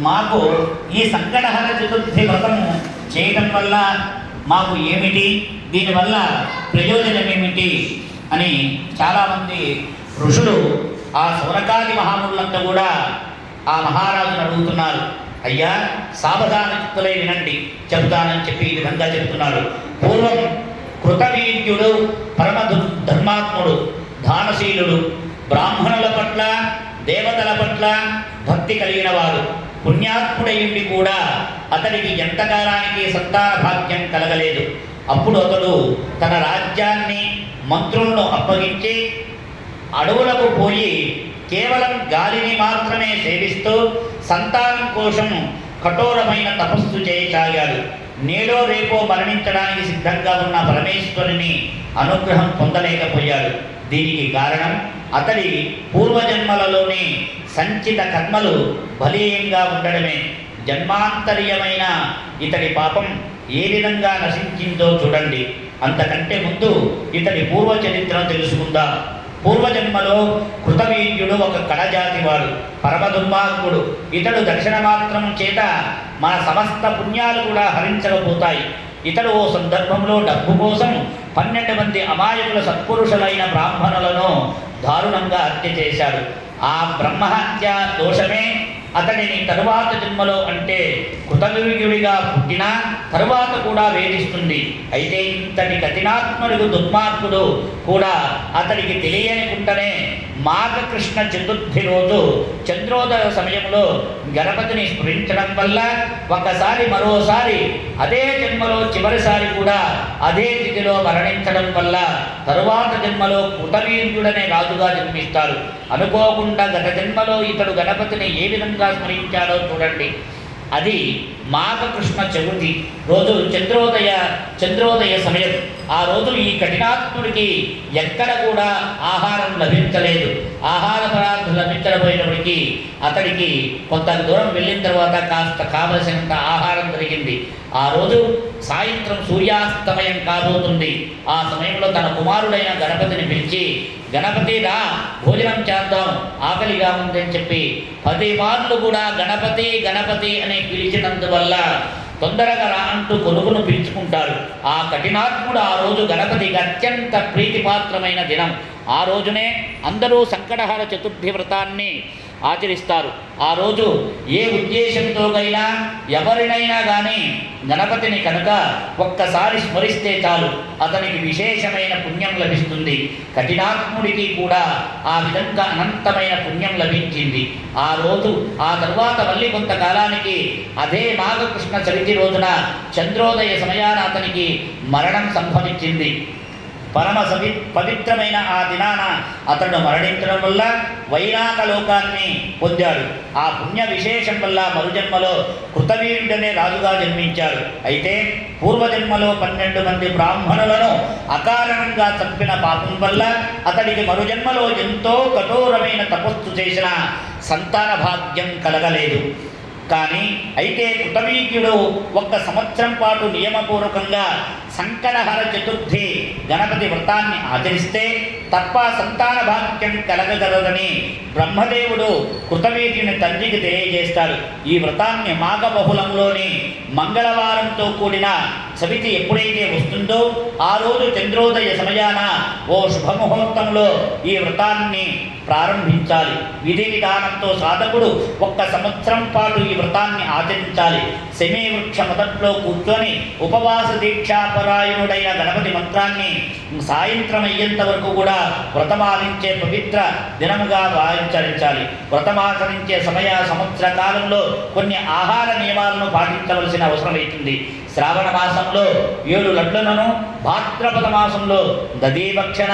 మాకు ఈ సంకటహర చతుర్థి వ్రతము చేయటం వల్ల మాకు ఏమిటి, దీనివల్ల ప్రయోజనం ఏమిటి అని చాలామంది ఋషులు ఆ సౌనకాది మహాములంతా కూడా ఆ మహారాజును అడుగుతున్నారు. అయ్యా, సావధాన చిత్తులై వినండి, చెబుతానని చెప్పి ఈ విధంగా చెబుతున్నారు. పూర్వం కృతవీర్యుడు, పరమ ధర్మాత్ముడు, దానశీలుడు, బ్రాహ్మణుల పట్ల దేవతల పట్ల భక్తి కలిగిన వాడు, పుణ్యాత్ముడయుండి కూడా అతడికి ఎంతకాలానికి సంతాన భాగ్యం కలగలేదు. అప్పుడు అతడు తన రాజ్యాన్ని మంత్రులను అప్పగించి అడవులకు పోయి కేవలం గాలిని మాత్రమే సేవిస్తూ సంతానం కోసం కఠోరమైన తపస్సు చేయసాగాడు. నేడో రేపో మరణించడానికి సిద్ధంగా ఉన్న పరమేశ్వరుని అనుగ్రహం పొందలేకపోయాడు. దీనికి కారణం అతడి పూర్వజన్మలలోని సంచిత కర్మలు బలీయంగా ఉండడమే. జన్మాంతర్యమైన ఇతడి పాపం ఏ విధంగా నశించిందో చూడండి. అంతకంటే ముందు ఇతడి పూర్వ చరిత్రను తెలుసుకుందాం. పూర్వజన్మలో కృతవీర్యుడు ఒక కడజాతివాడు, పరమ దుర్మార్గుడు. ఇతడు దక్షిణ మాత్రం చేత మన సమస్త పుణ్యాలు కూడా హరించకపోతాయి. ఇతడు ఓ సందర్భంలో డబ్బు కోసం 12 మంది అమాయకుల సత్పురుషులైన బ్రాహ్మణులను దారుణంగా హత్య చేశాడు. ఆ బ్రహ్మహత్య దోషమే అతడిని తరువాత జన్మలో అంటే కృతవీర్యుడిగా పుట్టిన తరువాత కూడా వేధిస్తుంది. అయితే ఇంతటి కఠినాత్ముడు దుర్మార్గుడు కూడా అతడికి తెలియనికుంటనే మాఘకృష్ణ చతుర్థి రోజు చంద్రోదయ సమయంలో గణపతిని స్మరించడం వల్ల ఒకసారి మరోసారి అదే జన్మలో చివరిసారి కూడా అదే తిథిలో మరణించడం వల్ల తరువాత జన్మలో కృతవీర్యుడనే రాజుగా జన్మిస్తారు. అనుకోకుండా గత జన్మలో ఇతడు గణపతిని ఏ విధంగా స్మరించాడో చూడండి. అది మాఘకృష్ణ చతుర్థి రోజు చంద్రోదయ సమయం. ఆ రోజు ఈ కఠినాత్ముడికి ఎక్కడ కూడా ఆహారం లభించలేదు. ఆహార పదార్థం లభించకపోయినప్పటికీ అతడికి కొంత దూరం వెళ్ళిన తర్వాత కాస్త కావలసినంత ఆహారం దొరికింది. ఆ రోజు సాయంత్రం సూర్యాస్తమయం కాబోతుంది. ఆ సమయంలో తన కుమారుడైన గణపతిని పిలిచి, గణపతి రా, భోజనం చేద్దాం, ఆకలిగా ఉందని చెప్పి 10 మార్లు కూడా గణపతి గణపతి అని పిలిచినందువల్ల తొందరగా రా అంటూ కొనుగోలు పిలుచుకుంటారు. ఆ కఠినాత్ముడు ఆ రోజు గణపతికి అత్యంత ప్రీతిపాత్రమైన దినం. ఆ రోజునే అందరూ సంకటహర చతుర్థి వ్రతాన్ని ఆచరిస్తారు. ఆ రోజు ఏ ఉద్దేశంతోనైనా ఎవరినైనా కానీ గణపతిని కనుక ఒక్కసారి స్మరిస్తే చాలు, అతనికి విశేషమైన పుణ్యం లభిస్తుంది. కఠినాత్ముడికి కూడా ఆ విధంగా అనంతమైన పుణ్యం లభించింది. ఆ రోజు ఆ తర్వాత మళ్ళీ కొంతకాలానికి అదే మాఘకృష్ణ చవితి రోజున చంద్రోదయ సమయాన అతనికి మరణం సంభవించింది. పరమ పవిత్రమైన ఆ దినాన అతడు మరణించడం వల్ల వైరాక లోకాన్ని పొందాడు. ఆ పుణ్య విశేషం వల్ల మరుజన్మలో కృతవీర్యుడనే రాజుగా జన్మించాడు. అయితే పూర్వజన్మలో 12 మంది బ్రాహ్మణులను అకారణంగా చంపిన పాపం వల్ల అతడికి మరుజన్మలో ఎంతో కఠోరమైన తపస్సు చేసిన సంతాన భాగ్యం కలగలేదు. కానీ అయితే కృతవీర్యుడు 1 సంవత్సరం పాటు నియమపూర్వకంగా సంకటహర చతుర్థి గణపతి వ్రతాన్ని ఆచరిస్తే తప్ప సంతాన భాగ్యం కలగగలదని బ్రహ్మదేవుడు కృతవీర్యుని తండ్రికి తెలియజేస్తాడు. ఈ వ్రతాన్ని మాఘబహుళంలోని మంగళవారంతో కూడిన చవితి ఎప్పుడైతే వస్తుందో ఆ రోజు చంద్రోదయ సమయాన ఓ శుభముహూర్తంలో ఈ వ్రతాన్ని ప్రారంభించాలి. విధి విధానంతో సాధకుడు 1 సంవత్సరం పాటు ఈ వ్రతాన్ని ఆచరించాలి. శమీ వృక్ష మొదట్లో కూర్చొని ఉపవాస దీక్షాపరాయణుడైన గణపతి మంత్రాన్ని సాయంత్రం అయ్యేంత వరకు కూడా వ్రతమాచరించే పవిత్ర దినముగా ఆచరించాలి. వ్రతమాచరించే సంవత్సర కాలంలో కొన్ని ఆహార నియమాలను పాటించవలసిన అవసరం అవుతుంది. శ్రావణ మాసంలో 7 లడ్లను, భాద్రపద మాసంలో దదీభక్షణ,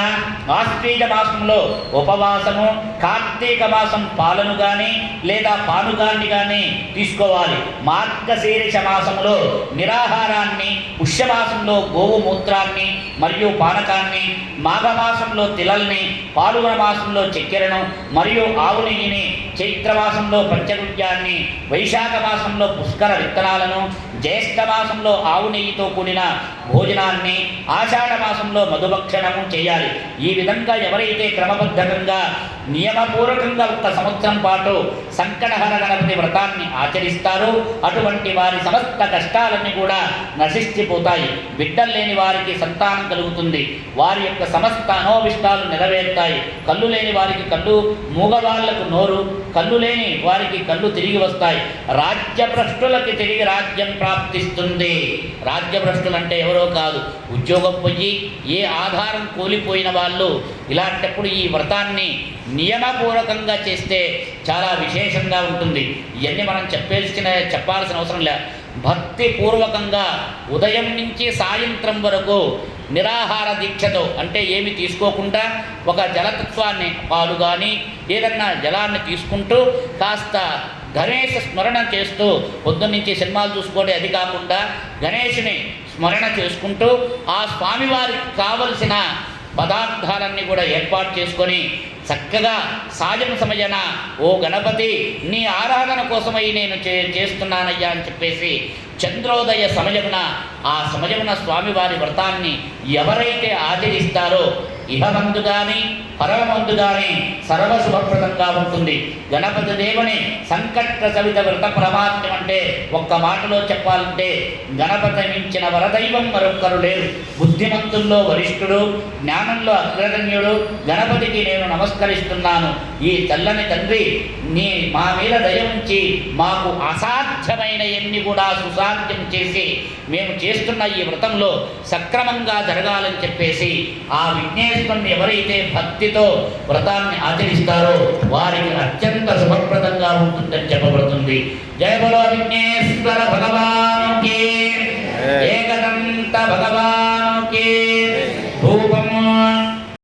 ఆశ్వీజ మాసంలో ఉపవాసము, కార్తీక మాసం పాలను కానీ లేదా పానుగాన్ని కానీ తీసుకోవాలి. మార్గశీర్ష మాసంలో నిరాహారాన్ని, పుష్యమాసంలో గోవు మూత్రాన్ని మరియు పానకాన్ని, మాఘమాసంలో తిలల్ని, పాల్గొన మాసంలో చక్కెరను మరియు ఆవు నెయ్యిని, చైత్రమాసంలో పంచగృత్యాన్ని, వైశాఖ మాసంలో పుష్కర విత్తనాలను, జ్యేష్ఠ మాసంలో ఆవు నెయ్యితో కూడిన భోజనాన్ని, ఆషాఢ మాసంలో మధుభక్షణము చేయాలి. ఈ విధంగా ఎవరైతే క్రమబద్ధంగా నియమపూర్వకంగా 1 సంవత్సరం పాటు సంకటహర గణపతి వ్రతాన్ని ఆచరిస్తారో అటువంటి వారి సమస్త కష్టాలన్నీ కూడా నశించిపోతాయి. బిడ్డలు లేని వారికి సంతానం కలుగుతుంది, వారి యొక్క సమస్త అనోభిష్టాలు నెరవేరుతాయి. కళ్ళు లేని వారికి కళ్ళు, మూగవాళ్లకు నోరు, కళ్ళు లేని వారికి కళ్ళు తిరిగి వస్తాయి. రాజ్యభ్రష్టులకి తిరిగి రాజ్యం ప్రాప్తిస్తుంది. రాజ్యభ్రష్టులు అంటే ఎవరో కాదు, ఉద్యోగం పోయి ఏ ఆధారం కోల్పోయిన వాళ్ళు. ఇలాంటప్పుడు ఈ వ్రతాన్ని నియమపూర్వకంగా చేస్తే చాలా విశేషంగా ఉంటుంది. ఇవన్నీ మనం చెప్పాల్సిన అవసరం లే. భక్తిపూర్వకంగా ఉదయం నుంచి సాయంత్రం వరకు నిరాహార దీక్షతో, అంటే ఏమి తీసుకోకుండా ఒక జలతత్వాన్ని, పాలు కానీ ఏదన్నా జలాన్ని తీసుకుంటూ కాస్త గణేష స్మరణ చేస్తూ, పొద్దున్నుంచి సినిమాలు చూసుకోవడం అది కాకుండా గణేషుని స్మరణ చేసుకుంటూ ఆ స్వామివారికి కావలసిన పదార్థాలన్నీ కూడా ఏర్పాటు చేసుకొని చక్కగా సాయం సమయన ఓ గణపతి నీ ఆరాధన కోసమై నేను చేస్తున్నానయ్యా అని చెప్పేసి చంద్రోదయ సమయమున ఆ సమయమున స్వామివారి వ్రతాన్ని ఎవరైతే ఆచరిస్తారో ఇహమందు కానీ పరమందు కానీ సర్వశుభప్రదంగా ఉంటుంది. గణపతి దేవుని సంకట సవిత వ్రత ప్రమాత్యం అంటే ఒక్క మాటలో చెప్పాలంటే గణపతి మించిన వరదైవం మరొక్కరు లేరు. బుద్ధిమంతుల్లో వరిష్ఠుడు, జ్ఞానంలో అగ్రగణ్యుడు గణపతికి నేను నమస్కరిస్తున్నాను. ఈ తెల్లని తండ్రి నీ మా మీద దయ ఉంచి మాకు అసాధ్యమైన ఎన్ని కూడా సుసాధ్యం చేసి మేము చేస్తున్న ఈ వ్రతంలో సక్రమంగా జరగాలని చెప్పేసి ఆ విఘ్నేశ్వరుని ఎవరైతే భక్తితో వ్రతాన్ని ఆచరిస్తారో వారికి అత్యంత శుభప్రదంగా ఉంటుందని చెప్పబడుతుంది. జయ బలో విఘ్నేశ్వర భగవానుకి, ఏకదంత భగవానుకి. ధూపము